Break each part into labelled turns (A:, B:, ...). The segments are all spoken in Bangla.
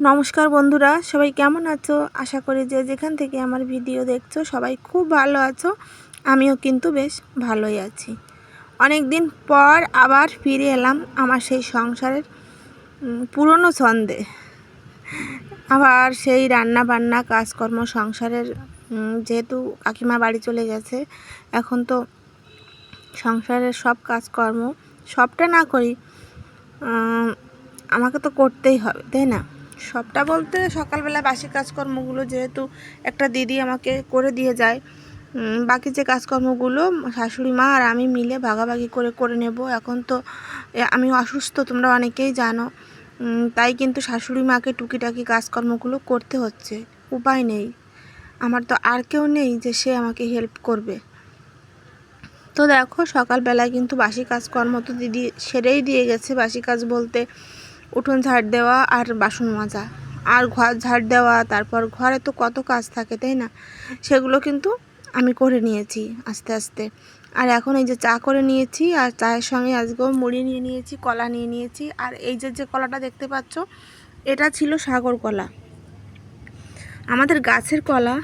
A: নমস্কার বন্ধুরা, সবাই কেমন আছো? আশা করি যে যেখান থেকে আমার ভিডিও দেখছো সবাই খুব ভালো আছো। আমিও কিন্তু বেশ ভালোই আছি। অনেক দিন পর আবার ফিরে এলাম আমার সেই সংসারের পুরনো ছন্দে। আবার সেই রান্না বান্না কাজকর্ম সংসারের, যেহেতু কাকিমা বাড়ি চলে গেছে, এখন তো সংসারের সব কাজকর্ম সবটা না করি, আমাকে তো করতেই হবে, তাই না? সবটা বলতে সকালবেলা বাসি কাজকর্মগুলো যেহেতু একটা দিদি আমাকে করে দিয়ে যায়, বাকি যে কাজকর্মগুলো শাশুড়ি মা আর আমি মিলে ভাগাভাগি করে করে নেব। এখন তো আমি অসুস্থ, তোমরা অনেকেই জানো, তাই কিন্তু শাশুড়ি মাকে টুকিটাকি কাজকর্মগুলো করতে হচ্ছে, উপায় নেই। আমার তো আর কেউ নেই যে সে আমাকে হেল্প করবে। তো দেখো, সকালবেলায় কিন্তু বাসি কাজকর্ম তো দিদি সেরেই দিয়ে গেছে। বাসি কাজ বলতে উঠোন ঝাড় দেওয়া আর বাসন মাজা আর ঘর ঝাড় দেওয়া, তারপর ঘরে তো কত কাজ থাকে, তাই না? সেগুলো কিন্তু আমি করে নিয়েছি আস্তে আস্তে। আর এখন এই যে চা করে নিয়েছি, আর চায়ের সঙ্গে আজকেও মুড়ি নিয়ে নিয়েছি, কলা নিয়ে নিয়েছি। আর এই যে কলাটা দেখতে পাচ্ছ, এটা ছিল সাগর কলা, আমাদের গাছের কলা।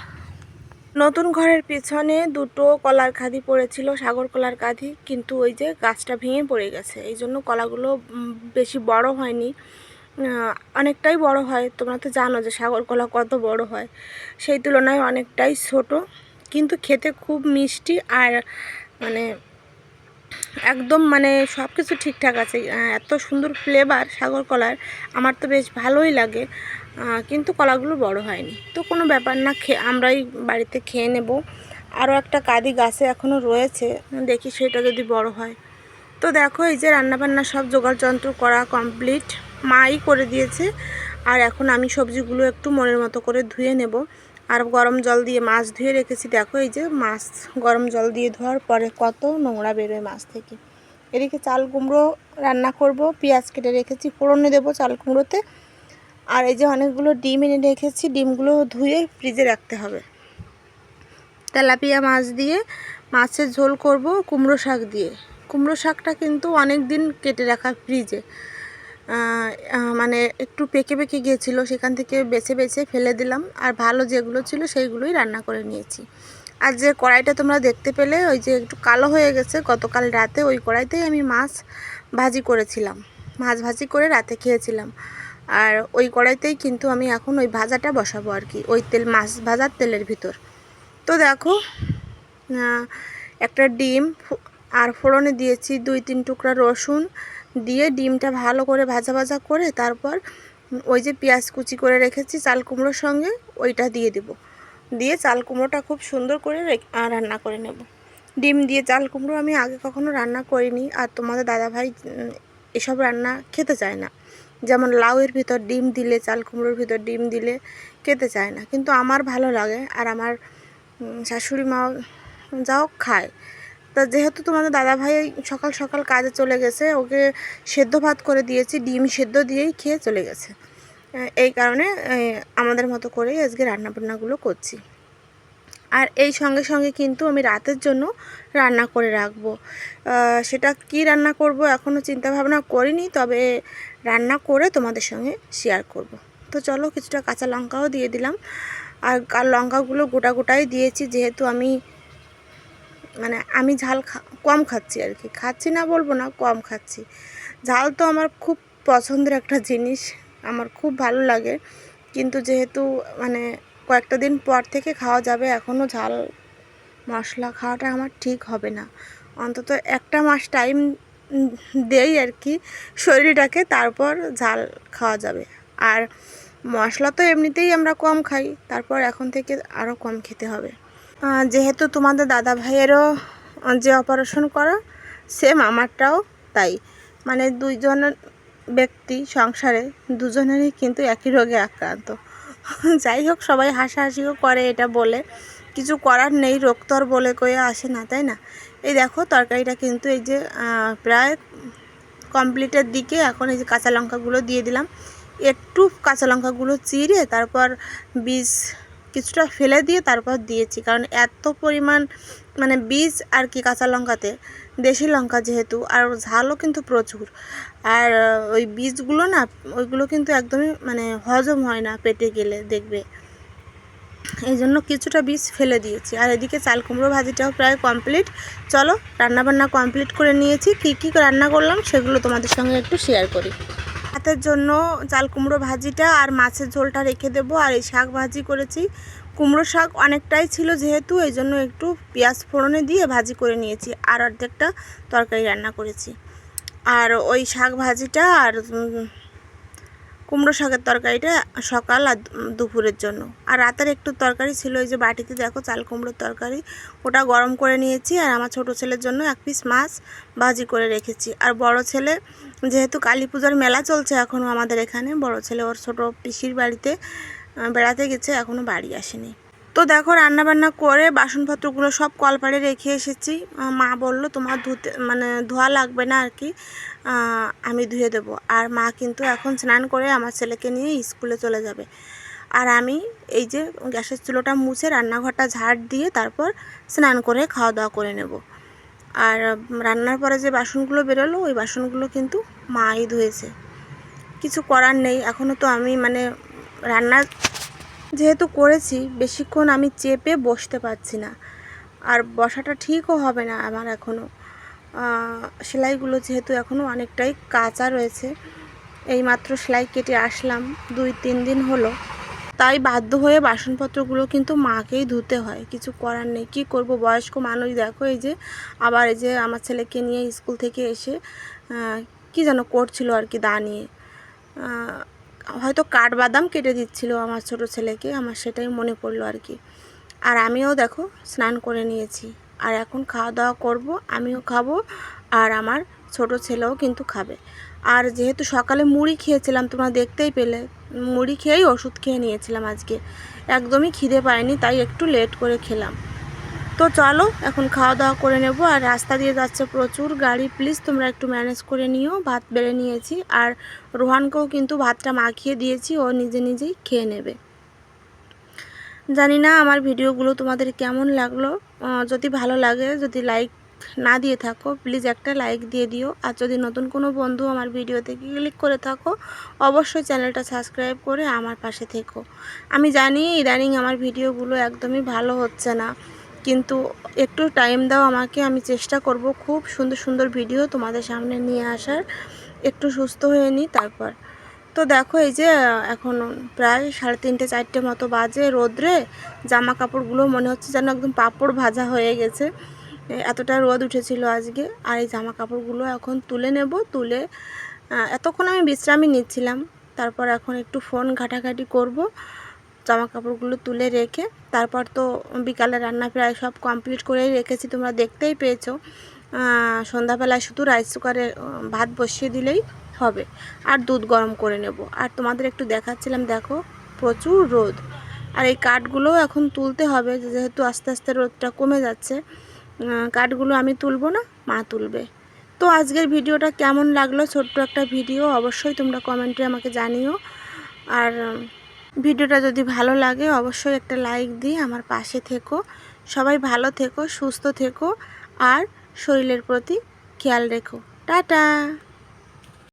A: নতুন ঘরের পেছনে দুটো কলার কাঁধি পড়েছিল, সাগর কলার কাঁধি, কিন্তু ওই যে গাছটা ভেঙে পড়ে গেছে, এই জন্য কলাগুলো বেশি বড় হয়নি। অনেকটাই বড় হয়, তোমরা তো জানো যে সাগর কলা কত বড় হয়, সেই তুলনায় অনেকটাই ছোট, কিন্তু খেতে খুব মিষ্টি। আর মানে একদম সব কিছু ঠিকঠাক আছে, এত সুন্দর ফ্লেভার সাগর কলার, আমার তো বেশ ভালোই লাগে। কিন্তু কলাগুলো বড় হয়নি, তো কোনো ব্যাপার না, আমরাই বাড়িতে খেয়ে নেব। আরও একটা কাঁদি গাছে এখনও রয়েছে, দেখি সেটা যদি বড় হয়। তো দেখো, এই যে রান্নাবান্না সব জোগাড় যন্ত্র করা কমপ্লিট, মাই করে দিয়েছে। আর এখন আমি সবজিগুলো একটু মনের মতো করে ধুয়ে নেব। আর গরম জল দিয়ে মাছ ধুয়ে রেখেছি। দেখো, এই যে মাছ গরম জল দিয়ে ধোয়ার পরে কত নোংরা বেরোয় মাছ থেকে। এদিকে চাল কুমড়ো রান্না করব, পেঁয়াজ কেটে রেখেছি, ফোড়নে দেবো চাল কুমড়োতে। আর এই যে অনেকগুলো ডিম এনে রেখেছি, ডিমগুলো ধুয়ে ফ্রিজে রাখতে হবে। তেলাপিয়া মাছ দিয়ে মাছের ঝোল করব কুমড়ো শাক দিয়ে। কুমড়ো শাকটা কিন্তু অনেক দিন কেটে রাখা ফ্রিজে, একটু পেকে পেকে গিয়েছিলো, সেখান থেকে বেছে বেছে ফেলে দিলাম, আর ভালো যেগুলো ছিল সেইগুলোই রান্না করে নিয়েছি। আর যে কড়াইটা তোমরা দেখতে পেলে ওই যে একটু কালো হয়ে গেছে, গতকাল রাতে ওই কড়াইতেই আমি মাছ ভাজি করেছিলাম, মাছ ভাজি করে রাতে খেয়েছিলাম। আর ওই কড়াইতেই কিন্তু আমি এখন ওই ভাজাটা বসাবো আর কি, ওই তেল, মাছ ভাজার তেলের ভিতর। তো দেখো, একটা ডিম আর ফোড়নে দিয়েছি 2-3 টুকরা রসুন দিয়ে ডিমটা ভালো করে ভাজা ভাজা করে, তারপর ওই যে পেঁয়াজ কুচি করে রেখেছি চাল কুমড়োর সঙ্গে, ওইটা দিয়ে দেব। দিয়ে চাল কুমড়োটা খুব সুন্দর করে রান্না করে নেব। ডিম দিয়ে চাল কুমড়ো আমি আগে কখনো রান্না করিনি, আর তোমাদের দাদাভাই এসব রান্না খেতে চায় না। যেমন লাউয়ের ভিতর ডিম দিলে, চাল কুমড়োর ভিতর ডিম দিলে খেতে চায় না, কিন্তু আমার ভালো লাগে, আর আমার শাশুড়ি মা যাও খায়। তা যেহেতু তোমাদের দাদাভাই সকাল সকাল কাজে চলে গেছে, ওকে সেদ্ধ ভাত করে দিয়েছি, ডিম সেদ্ধ দিয়েই খেয়ে চলে গেছে। এই কারণে আমাদের মতো করেই আজকে রান্নাবান্নাগুলো করছি। আর এই সঙ্গে সঙ্গে কিন্তু আমি রাতের জন্য রান্না করে রাখবো। সেটা কি রান্না করব এখনও চিন্তা ভাবনা করিনি, তবে রান্না করে তোমাদের সঙ্গে শেয়ার করব। তো চলো, কিছুটা কাঁচা লঙ্কাও দিয়ে দিলাম। আর লঙ্কাগুলো গোটা গোটাই দিয়েছি, যেহেতু আমি ঝাল কম খাচ্ছি আর কি, খাচ্ছি না বলবো না, কম খাচ্ছি। ঝাল তো আমার খুব পছন্দের একটা জিনিস, আমার খুব ভালো লাগে, কিন্তু যেহেতু কয়েকটা দিন পর থেকে খাওয়া যাবে, এখনও ঝাল মশলা খাওয়াটা আমার ঠিক হবে না। অন্তত একটা মাস টাইম দেই আর কি শরীরটাকে, তারপর ঝাল খাওয়া যাবে। আর মশলা তো এমনিতেই আমরা কম খাই, তারপর এখন থেকে আরও কম খেতে হবে। যেহেতু তোমাদের দাদা ভাইয়েরও যে অপারেশন করা, সেম আমারটাও তাই, দুইজন ব্যক্তি সংসারে, দুজনেরই কিন্তু একই রোগে আক্রান্ত। যাই হোক, সবাই হাসাহাসিও করে এটা বলে, কিছু করার নেই, রোগ তো আর বলে কয়ে আসে না, তাই না? এই দেখো, তরকারিটা কিন্তু এই যে প্রায় কমপ্লিটের দিকে। এখন এই যে কাঁচা লঙ্কাগুলো দিয়ে দিলাম, একটু কাঁচা লঙ্কাগুলো চিড়ে তারপর বীজ কিছুটা ফেলে দিয়ে তারপর দিয়েছি, কারণ এত পরিমাণ মানে বীজ আর কি কাঁচা লঙ্কাতে, দেশি লঙ্কা যেহেতু, আর ঝালও কিন্তু প্রচুর। আর ওই বীজগুলো না, ওইগুলো কিন্তু একদমই মানে হজম হয় না পেটে গেলে দেখবে, এই জন্য কিছুটা বীজ ফেলে দিয়েছি। আর এদিকে চাল কুমড়ো ভাজিটাও প্রায় কমপ্লিট। চলো রান্নাবান্না কমপ্লিট করে নিয়েছি, কী রান্না করলাম সেগুলো তোমাদের সঙ্গে একটু শেয়ার করি। ভাতের জন্য চাল কুমড়ো ভাজিটা আর মাছের ঝোলটা রেখে দেবো। আর এই শাক ভাজি করেছি, কুমড়ো শাক অনেকটাই ছিল যেহেতু, এই জন্য একটু পেঁয়াজ ফোড়নে দিয়ে ভাজি করে নিয়েছি, আর অর্ধেকটা তরকারি রান্না করেছি। আর ওই শাক ভাজিটা আর কুমড়ো শাকের তরকারিটা সকাল আর দুপুরের জন্য। আর রাতের একটু তরকারি ছিল, এই যে বাটিতে দেখো চাল কুমড়োর তরকারি, ওটা গরম করে নিয়েছি। আর আমার ছোট ছেলের জন্য এক পিস মাছ ভাজি করে রেখেছি। আর বড় ছেলে যেহেতু কালী পূজার মেলা চলছে এখনও আমাদের এখানে, বড় ছেলে ওর ছোট পিসির বাড়িতে বেড়াতে গেছে, এখনও বাড়ি আসেনি। তো দেখো রান্নাবান্না করে বাসনপত্রগুলো সব কলপাড়ে রেখে এসেছি। মা বললো তোমার ধোয়া লাগবে না আর কি, আমি ধুয়ে দেবো। আর মা কিন্তু এখন স্নান করে আমার ছেলেকে নিয়ে স্কুলে চলে যাবে। আর আমি এই যে গ্যাসের চুলোটা মুছে রান্নাঘরটা ঝাড় দিয়ে তারপর স্নান করে খাওয়া দাওয়া করে নেব। আর রান্নার পরে যে বাসনগুলো বেরোলো ওই বাসনগুলো কিন্তু মাই ধুয়েছে, কিছু করার নেই। এখনও তো আমি মানে রান্না যেহেতু করেছি বেশিক্ষণ আমি চেপে বসতে পারছি না, আর বসাটা ঠিকও হবে না আমার এখনও। সেলাইগুলো যেহেতু এখনও অনেকটাই কাঁচা রয়েছে, এইমাত্র সেলাই কেটে আসলাম 2-3 দিন হলো, তাই বাধ্য হয়ে বাসনপত্রগুলো কিন্তু মাকেই ধুতে হয়, কিছু করার নেই। কি করব, বয়স্ক মানুষ দেখো, এই যে আবার এই যে আমার ছেলেকে নিয়ে স্কুল থেকে এসে কি যেন করছিল আর কি, দা নিয়ে হয়তো কাঠবাদাম কেটে দিচ্ছিল আমার ছোট ছেলেকে, আমার সেটাই মনে পড়লো আর কি। আর আমিও দেখো স্নান করে নিয়েছি, আর এখন খাওয়া দাওয়া করব, আমিও খাবো আর আমার ছোট ছেলেও কিন্তু খাবে। আর যেহেতু সকালে মুড়ি খেয়েছিলাম তোমরা দেখতেই পেলে, মুড়ি খেয়েই ওষুধ খেয়ে নিয়েছিলাম আজকে, একদমই খিদে পায়নি, তাই একটু লেট করে খেলাম। তো চলো এখন খাওয়া দাওয়া করে নেব। আর রাস্তা দিয়ে যাচ্ছে প্রচুর গাড়ি, প্লিজ তোমরা একটু ম্যানেজ করে নিও। ভাত বেড়ে নিয়েছি, আর রোহানকেও কিন্তু ভাতটা মাখিয়ে দিয়েছি, ও নিজে নিজেই খেয়ে নেবে। জানি না আমার ভিডিওগুলো তোমাদের কেমন লাগলো, যদি ভালো লাগে, যদি লাইক না দিয়ে থাকো প্লিজ একটা লাইক দিয়ে দিও। আর যদি নতুন কোনো বন্ধু আমার ভিডিওতে ক্লিক করে থাকো অবশ্যই চ্যানেলটা সাবস্ক্রাইব করে আমার পাশে থেকো। আমি জানি ইদানিং আমার ভিডিওগুলো একদমই ভালো হচ্ছে না, কিন্তু একটু টাইম দাও আমাকে, আমি চেষ্টা করব খুব সুন্দর সুন্দর ভিডিও তোমাদের সামনে নিয়ে আসার। একটু সুস্থ হয়ে নিই তারপর। তো দেখো এই যে এখন প্রায় 3:30-4টে মতো বাজে, রোদ্রে জামা কাপড়গুলো মনে হচ্ছে যেন একদম পাঁপড় ভাজা হয়ে গেছে, এতটা রোদ উঠেছিল আজকে। আর এই জামা কাপড়গুলো এখন তুলে নেব, তুলে এতক্ষণ আমি বিশ্রামই নিচ্ছিলাম, তারপর এখন একটু ফোন ঘাটাঘাটি করব, জামা কাপড়গুলো তুলে রেখে তারপর তো বিকালে রান্না প্রায় সব কমপ্লিট করেই রেখেছি, তোমরা দেখতেই পেয়েছো। সন্ধ্যাবেলায় শুধু রাইস কুকারে ভাত বসিয়ে দিলেই হবে, আর দুধ গরম করে নেব। আর তোমাদের একটু দেখাচ্ছিলাম, দেখো প্রচুর রোদ, আর এই কাঠগুলো এখন তুলতে হবে, যেহেতু আস্তে আস্তে রোদটা কমে যাচ্ছে। কাঠগুলো আমি তুলবো না, মা তুলবে। তো আজকের ভিডিওটা কেমন লাগলো, ছোট্ট একটা ভিডিও, অবশ্যই তোমরা কমেন্টে আমাকে জানিও। আর ভিডিওটা যদি ভালো লাগে অবশ্যই একটা লাইক দিয়ে আমার পাশে থেকো। সবাই ভালো থেকো, সুস্থ থেকো, আর শরীরের প্রতি খেয়াল রেখো। টাটা।